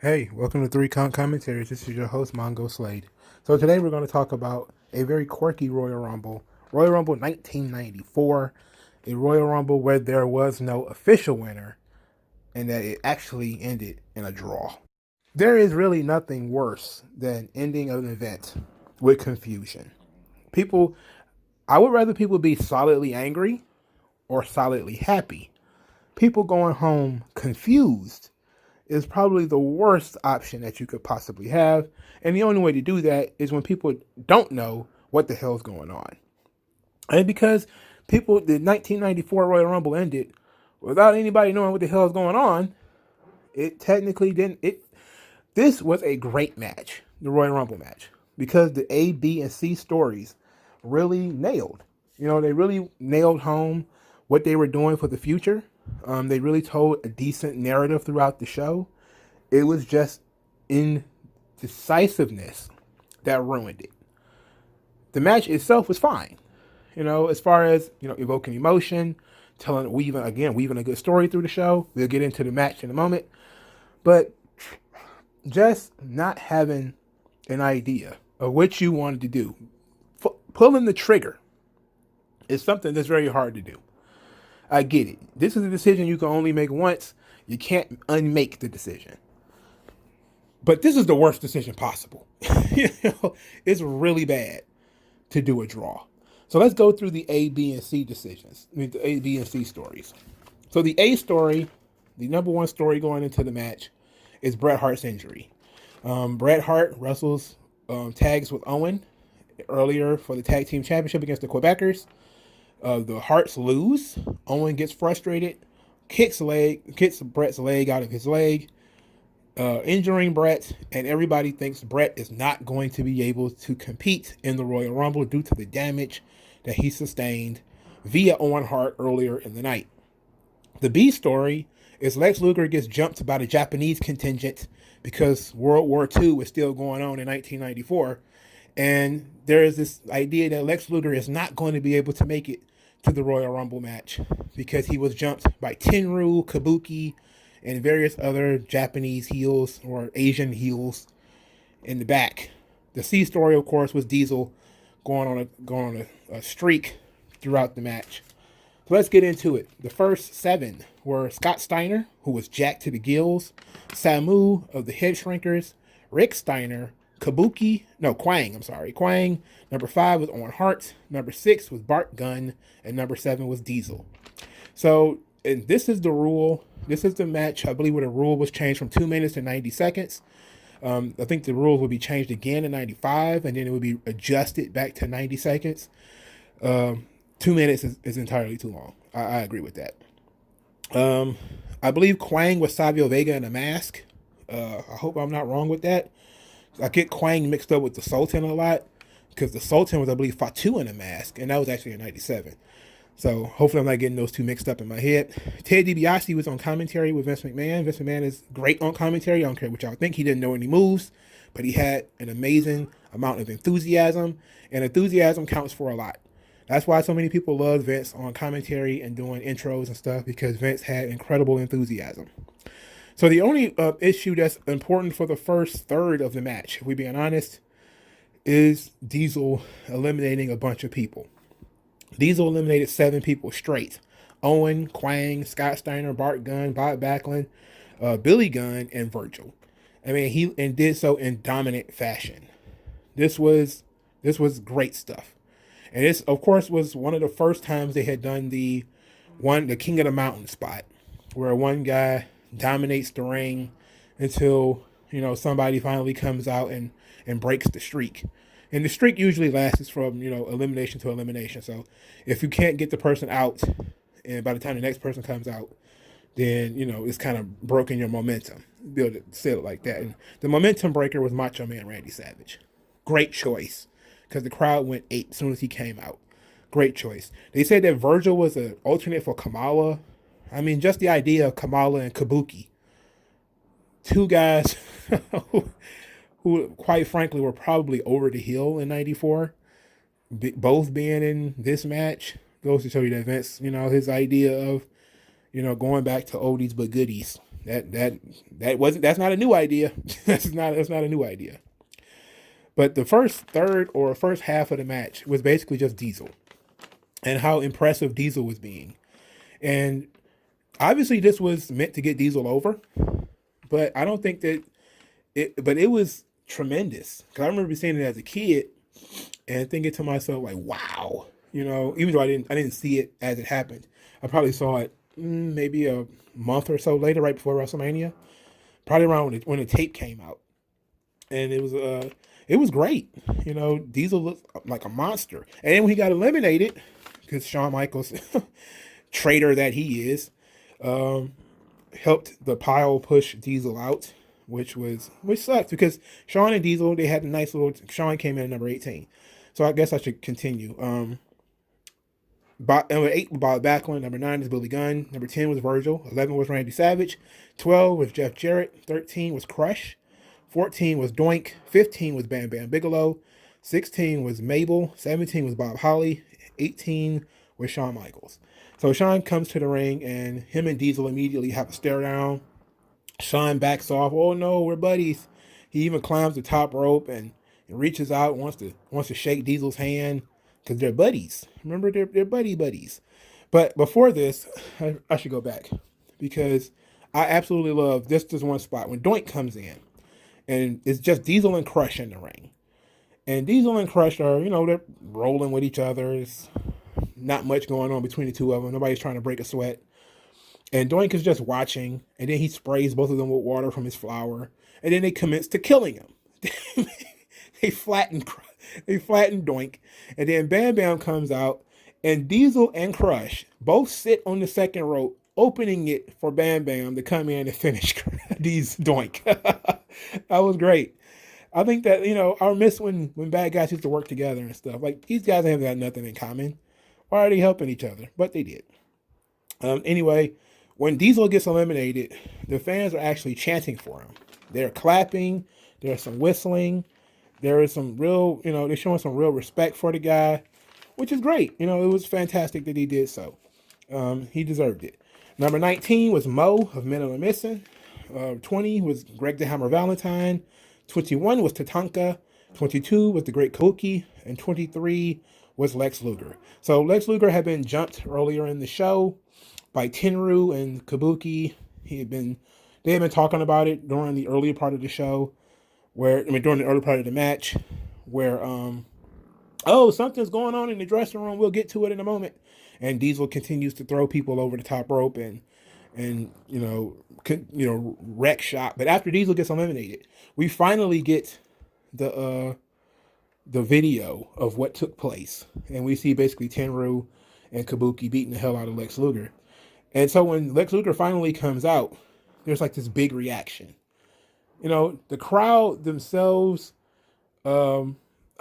Hey, welcome to Three Count Commentaries. This is your host, Mongo Slade. So today we're going to talk about a very quirky Royal Rumble 1994, a Royal Rumble where there was no official winner and that it actually ended in a draw. There is really nothing worse than ending an event with confusion. People, I would rather people be solidly angry or solidly happy. People going home confused is probably the worst option that you could possibly have. And the only way to do that is when people don't know what the hell's going on. And because the 1994 Royal Rumble ended without anybody knowing what the hell's going on, it technically didn't. This was a great match, the Royal Rumble match, because the A, B, and C stories really nailed. They really nailed home what they were doing for the future. They really told a decent narrative throughout the show. It was just indecisiveness that ruined it. The match itself was fine, as far as evoking emotion, weaving a good story through the show. We'll get into the match in a moment, but just not having an idea of what you wanted to do, pulling the trigger, is something that's very hard to do. I get it. This is a decision you can only make once. You can't unmake the decision. But this is the worst decision possible. It's really bad to do a draw. So let's go through the A, B, and C decisions. The A, B, and C stories. So the A story, the number one story going into the match, is Bret Hart's injury. Bret Hart wrestles tags with Owen earlier for the tag team championship against the Quebecers. The Harts lose. Owen gets frustrated, kicks Bret's leg out of his leg, injuring Bret, and everybody thinks Bret is not going to be able to compete in the Royal Rumble due to the damage that he sustained via Owen Hart earlier in the night. The B story is Lex Luger gets jumped by the Japanese contingent because World War II is still going on in 1994. And there is this idea that Lex Luger is not going to be able to make it to the Royal Rumble match because he was jumped by Tenryu, Kabuki, and various other Japanese heels or Asian heels in the back. The C story, of course, was Diesel going on a streak throughout the match. So let's get into it. The first 7 were Scott Steiner, who was jacked to the gills, Samu of the Head Shrinkers, Rick Steiner, Quang. Number 5 was Owen Hart. Number 6 was Bart Gunn. And number 7 was Diesel. So, and this is the rule. This is the match, I believe, where the rule was changed from 2 minutes to 90 seconds. I think the rules would be changed again in 95, and then it would be adjusted back to 90 seconds. 2 minutes is entirely too long. I agree with that. I believe Quang was Savio Vega in a mask. I hope I'm not wrong with that. I get Quang mixed up with the Sultan a lot because the Sultan was, I believe, Fatu in a mask, and that was actually in 97. So hopefully I'm not getting those two mixed up in my head. Ted DiBiase was on commentary with Vince McMahon. Vince McMahon is great on commentary. I don't care what y'all think. He didn't know any moves, but he had an amazing amount of enthusiasm, and enthusiasm counts for a lot. That's why so many people love Vince on commentary and doing intros and stuff, because Vince had incredible enthusiasm. So the only issue that's important for the first third of the match, if we're being honest, is Diesel eliminating a bunch of people. Diesel eliminated 7 people straight. Owen, Quang, Scott Steiner, Bart Gunn, Bob Backlund, Billy Gunn, and Virgil. I mean, he did so in dominant fashion. This was great stuff. And this, of course, was one of the first times they had done the King of the Mountain spot, where one guy dominates the ring until somebody finally comes out and breaks the streak. And the streak usually lasts from elimination to elimination. So if you can't get the person out, and by the time the next person comes out, then it's kind of broken your momentum. Be able to say it like that. And the momentum breaker was Macho Man Randy Savage. Great choice, because the crowd went ape as soon as he came out. Great choice. They said that Virgil was an alternate for Kamala. I mean, just the idea of Kamala and Kabuki, 2 guys who, quite frankly, were probably over the hill in 94, both being in this match, goes to show you that Vince, his idea of, going back to oldies but goodies That's not a new idea. That's not a new idea. But the first third or first half of the match was basically just Diesel and how impressive Diesel was being. And obviously this was meant to get Diesel over, but I don't think that it was tremendous. Cause I remember seeing it as a kid and thinking to myself like, wow, even though I didn't see it as it happened. I probably saw it maybe a month or so later, right before WrestleMania, probably around when the tape came out, and it was great. Diesel looked like a monster, and then when he got eliminated, because Shawn Michaels, traitor that he is, helped the pile push Diesel out, which sucked because Shawn and Diesel, they had a nice little. Shawn came in at number 18, so I guess I should continue. Number 8 was Bob Backlund. Number 9 is Billy Gunn. Number 10 was Virgil. 11 was Randy Savage. 12 was Jeff Jarrett. 13 was Crush. 14 was Doink. 15 was Bam Bam Bigelow. 16 was Mabel. 17 was Bob Holly. 18 was Shawn Michaels. So Shawn comes to the ring, and him and Diesel immediately have a stare down. Shawn backs off. Oh no, we're buddies. He even climbs the top rope and reaches out, wants to shake Diesel's hand because they're buddies. Remember, they're buddies. But before this, I should go back because I absolutely love this. There's one spot when Doink comes in, and it's just Diesel and Crush in the ring. And Diesel and Crush are, they're rolling with each other. It's not much going on between the two of them. Nobody's trying to break a sweat. And Doink is just watching, and then he sprays both of them with water from his flower, and then they commence to killing him. they flatten Doink, and then Bam Bam comes out, and Diesel and Crush both sit on the second rope, opening it for Bam Bam to come in and finish these Doink. That was great. I think that, I miss when bad guys used to work together and stuff. Like, these guys have got nothing in common. Why are they helping each other? But they did. Anyway, when Diesel gets eliminated, the fans are actually chanting for him. They're clapping. There's some whistling. There is some real, they're showing some real respect for the guy, which is great. It was fantastic that he did so. He deserved it. Number 19 was Mo of Men Are Missing. 20 was Greg the Hammer Valentine. 21 was Tatanka. 22 was the Great Kabuki. And 23 was Lex Luger. So Lex Luger had been jumped earlier in the show by Tenryu and Kabuki. They had been talking about it during the earlier part of the show, during the early part of the match, where something's going on in the dressing room. We'll get to it in a moment. And Diesel continues to throw people over the top rope and wreck shop. But after Diesel gets eliminated, we finally get the video of what took place, and we see basically Tenryu and Kabuki beating the hell out of Lex Luger. And so when Lex Luger finally comes out, there's like this big reaction. The crowd themselves, I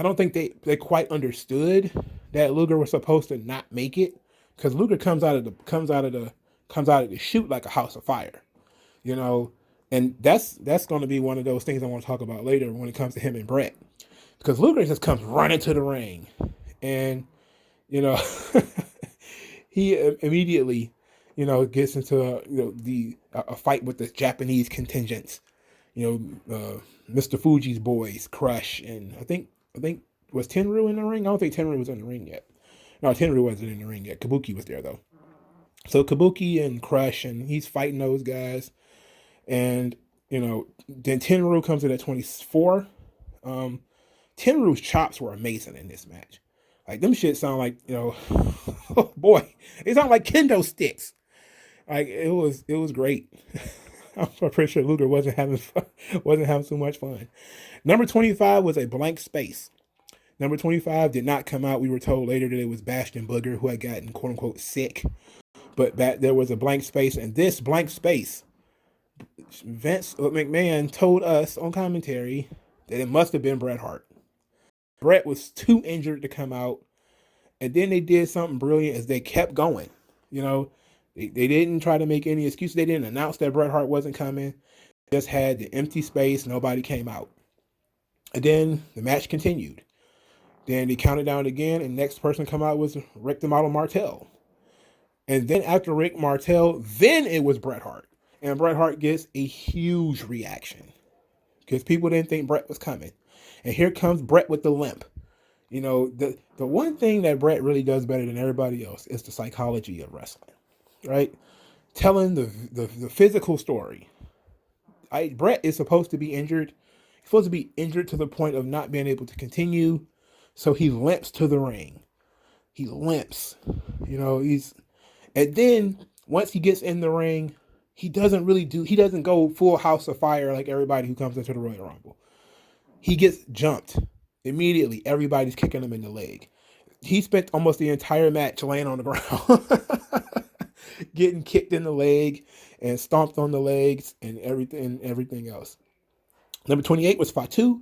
don't think they quite understood that Luger was supposed to not make it, because Luger comes out of the chute like a house of fire, and that's going to be one of those things I want to talk about later when it comes to him and Brett, because Luger just comes running to the ring, and he immediately gets into a fight with the Japanese contingents, Mr. Fuji's boys, Crush, and I think was Tenryu in the ring? I don't think Tenryu was in the ring yet. No, Tenryu wasn't in the ring yet. Kabuki was there though. So Kabuki and Crush, and he's fighting those guys, and then Tenryu comes in at 24. Tenryu's chops were amazing in this match. Like, them shit sound like, oh boy, they sound like kendo sticks. Like, it was great. I'm pretty sure Luger wasn't having so much fun. Number 25 was a blank space. Number 25 did not come out. We were told later that it was Bastion Booger, who had gotten quote unquote sick. But that there was a blank space, and this blank space, Vince McMahon told us on commentary that it must have been Bret Hart. Bret was too injured to come out, and then they did something brilliant as they kept going. They didn't try to make any excuses. They didn't announce that Bret Hart wasn't coming. They just had the empty space. Nobody came out. And then the match continued. Then they counted down again, and the next person to come out was Rick the Model Martel. And then after Rick Martel, then it was Bret Hart. and Bret Hart gets a huge reaction because people didn't think Bret was coming. And here comes Bret with the limp. You know, the one thing that Bret really does better than everybody else is the psychology of wrestling, right? Telling the physical story. Bret is supposed to be injured. He's supposed to be injured to the point of not being able to continue. So he limps to the ring. He limps. You know, and then once he gets in the ring, he doesn't go full house of fire like everybody who comes into the Royal Rumble. He gets jumped immediately. Everybody's kicking him in the leg. He spent almost the entire match laying on the ground, getting kicked in the leg and stomped on the legs and everything else. Number 28 was Fatu.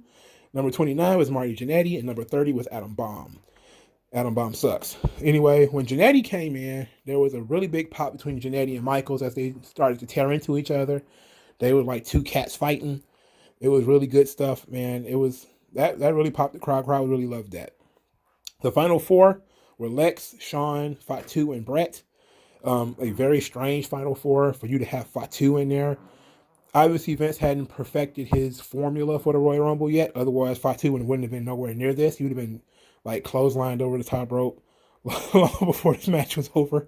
Number 29 was Marty Jannetty, and number 30 was Adam Bomb. Adam Bomb sucks. Anyway, when Jannetty came in, there was a really big pop between Jannetty and Michaels as they started to tear into each other. They were like two cats fighting. It was really good stuff, man. It was that really popped the crowd. Crowd really loved that. The final four were Lex, Shawn, Fatu, and Bret. A very strange final four for you to have Fatu in there. Obviously, Vince hadn't perfected his formula for the Royal Rumble yet. Otherwise, Fatu wouldn't have been nowhere near this. He would have been like clotheslined over the top rope long before this match was over.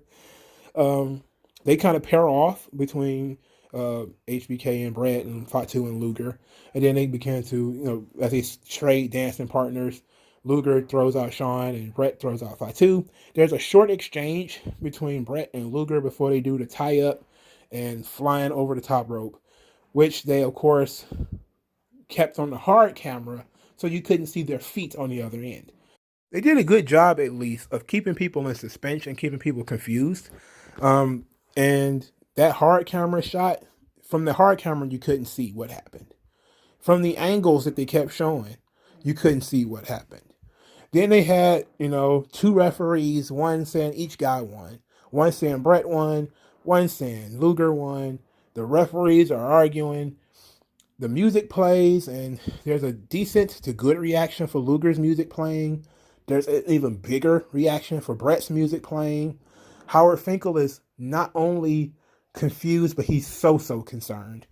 They kind of pair off between HBK and Bret and Fatu and Luger. And then they began to, as they trade dancing partners, Luger throws out Shawn and Bret throws out Fatu. There's a short exchange between Bret and Luger before they do the tie up and flying over the top rope, which they, of course, kept on the hard camera so you couldn't see their feet on the other end. They did a good job, at least, of keeping people in suspense and keeping people confused. And that hard camera shot, from the hard camera, you couldn't see what happened. From the angles that they kept showing, you couldn't see what happened. Then they had, two referees, one saying each guy won. One saying Bret won, one saying Luger won. The referees are arguing. The music plays, and there's a decent to good reaction for Luger's music playing. There's an even bigger reaction for Bret's music playing. Howard Finkel is not only confused, but he's so concerned.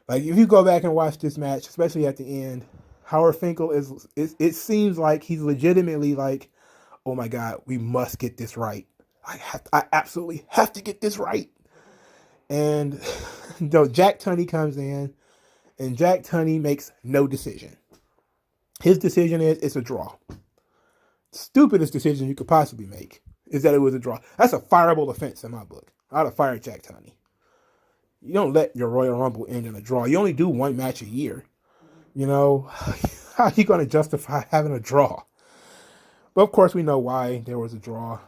Like, if you go back and watch this match, especially at the end, Howard Finkel it seems like he's legitimately like, oh my God, we must get this right. I absolutely have to get this right. And Jack Tunney comes in, and Jack Tunney makes no decision. His decision is it's a draw. Stupidest decision you could possibly make is that it was a draw. That's a fireable offense in my book. I'd have fired Jack Tunney. You don't let your Royal Rumble end in a draw. You only do one match a year. How are you going to justify having a draw? But of course, we know why there was a draw.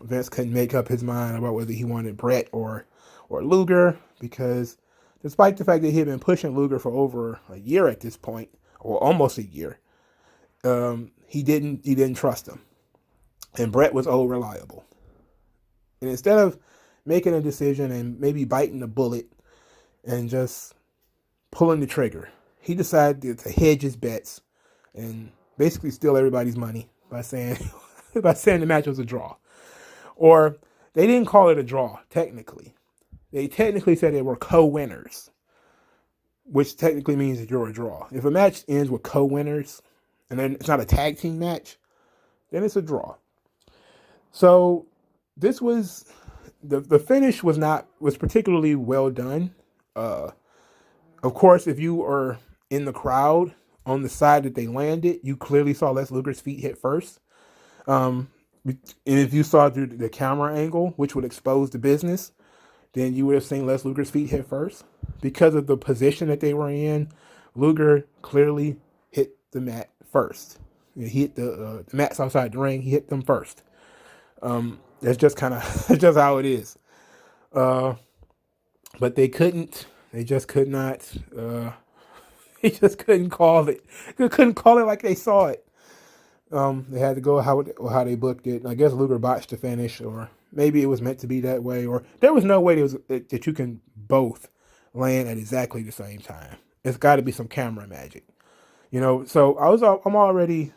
Vince couldn't make up his mind about whether he wanted Bret or Luger, because despite the fact that he had been pushing Luger for over a year at this point, or almost a year, he didn't trust him. And Bret was old reliable. And instead of making a decision and maybe biting the bullet and just pulling the trigger, he decided to hedge his bets and basically steal everybody's money by saying the match was a draw. Or they didn't call it a draw, technically. They technically said they were co-winners, which technically means that you're a draw. If a match ends with co-winners and then it's not a tag team match, then it's a draw. So this was the finish was particularly well done. Of course, if you are in the crowd on the side that they landed, you clearly saw Les Luger's feet hit first. And if you saw through the camera angle, which would expose the business, then you would have seen Les Luger's feet hit first. Because of the position that they were in, Luger clearly hit the mat first. He hit the mats outside the ring. He hit them first. That's just kind of just how it is. But they couldn't. They just could not. They just couldn't call it. They couldn't call it like they saw it. They had to go how they booked it. I guess Luger botched the finish, or maybe it was meant to be that way, or there was no way that you can both land at exactly the same time. It's got to be some camera magic, So I'm already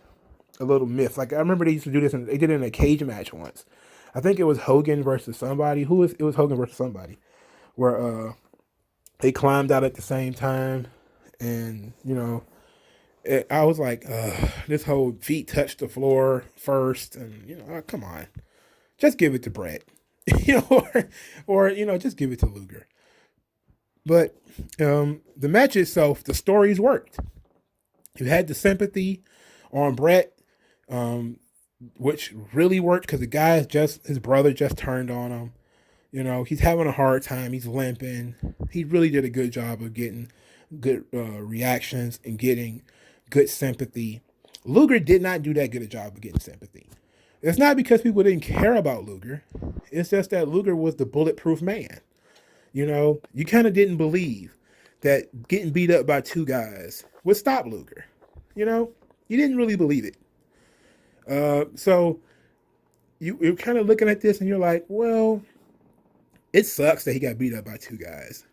a little miffed. Like, I remember they used to do this, and they did it in a cage match once. I think it was Hogan versus somebody. It was Hogan versus somebody, where They climbed out at the same time, and I was like, this whole feet touched the floor first, and come on, just give it to Brett, or just give it to Luger. But the match itself, the stories worked. You had the sympathy on Brett, um, which really worked because the guy his brother just turned on him. He's having a hard time. He's limping. He really did a good job of getting good reactions and getting good sympathy. Luger did not do that good a job of getting sympathy. It's not because people didn't care about Luger. It's just that Luger was the bulletproof man. You kind of didn't believe that getting beat up by two guys would stop Luger. You didn't really believe it. So you're kind of looking at this and you're like, well, it sucks that he got beat up by two guys,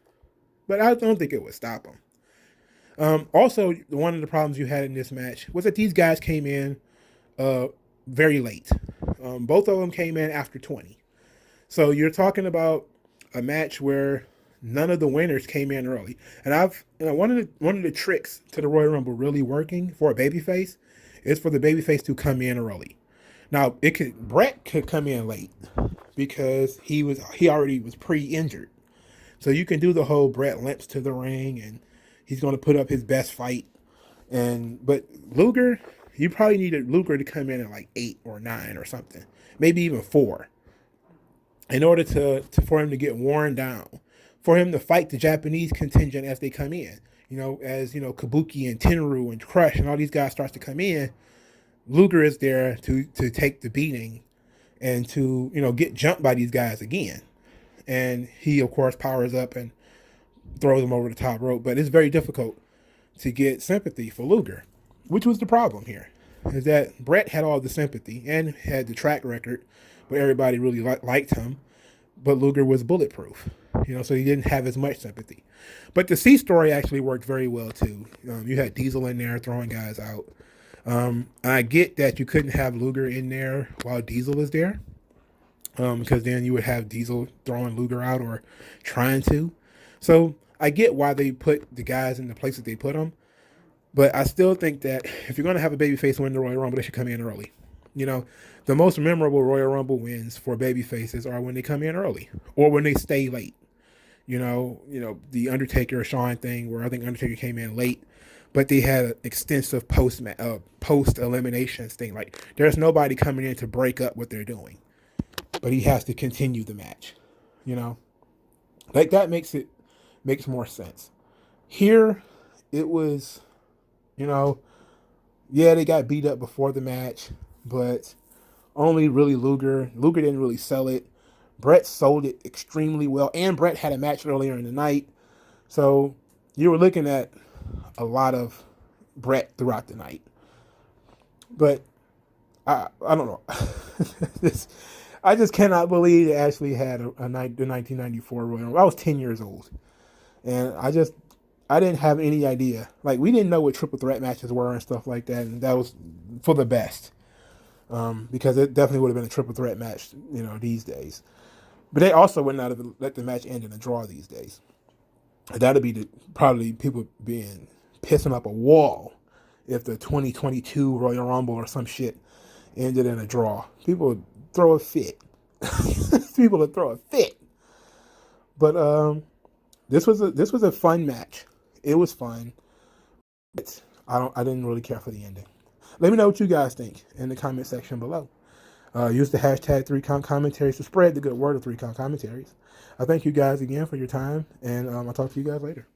but I don't think it would stop him. Also, one of the problems you had in this match was that these guys came in very late. Both of them came in after 20. So you're talking about a match where none of the winners came in early. And one of the tricks to the Royal Rumble really working for a babyface is for the babyface to come in early. Now Brett could come in late because he already was pre-injured. So you can do the whole Brett limps to the ring and he's going to put up his best fight. But Luger, you probably needed Luger to come in at like 8 or 9 or something, maybe even 4, in order for him to get worn down, for him to fight the Japanese contingent as they come in. As Kabuki and Tenryu and Crush and all these guys starts to come in, Luger is there to take the beating and to get jumped by these guys again. And he of course powers up and throws them over the top rope. But it's very difficult to get sympathy for Luger, which was the problem here, is that Brett had all the sympathy and had the track record, but everybody really liked him. But Luger was bulletproof, so he didn't have as much sympathy. But the C story actually worked very well too. You had Diesel in there throwing guys out. I get that you couldn't have Luger in there while Diesel is there, because then you would have Diesel throwing Luger out or trying to. So I get why they put the guys in the places they put them, but I still think that if you're going to have a babyface win the Royal Rumble, they should come in early. The most memorable Royal Rumble wins for babyfaces are when they come in early or when they stay late. The Undertaker Shawn thing, where I think Undertaker came in late, but they had an extensive post eliminations thing. Like, there's nobody coming in to break up what they're doing, but he has to continue the match. Like, that makes more sense. Here, it was, they got beat up before the match, but only really Luger. Luger didn't really sell it. Brett sold it extremely well, and Brett had a match earlier in the night. So you were looking at a lot of Brett throughout the night. But I don't know. I just cannot believe they actually had the 1994 Royal Rumble. I was 10 years old, and I didn't have any idea. Like, we didn't know what triple threat matches were and stuff like that, and that was for the best, because it definitely would have been a triple threat match, these days. But they also would not have let the match end in a draw these days. That'd be probably people pissing up a wall if the 2022 Royal Rumble or some shit ended in a draw. People would throw a fit. People would throw a fit. But this was a fun match. It was fun. But I didn't really care for the ending. Let me know what you guys think in the comment section below. Use the hashtag 3Count Commentaries to spread the good word of 3Count Commentaries. I thank you guys again for your time, and I'll talk to you guys later.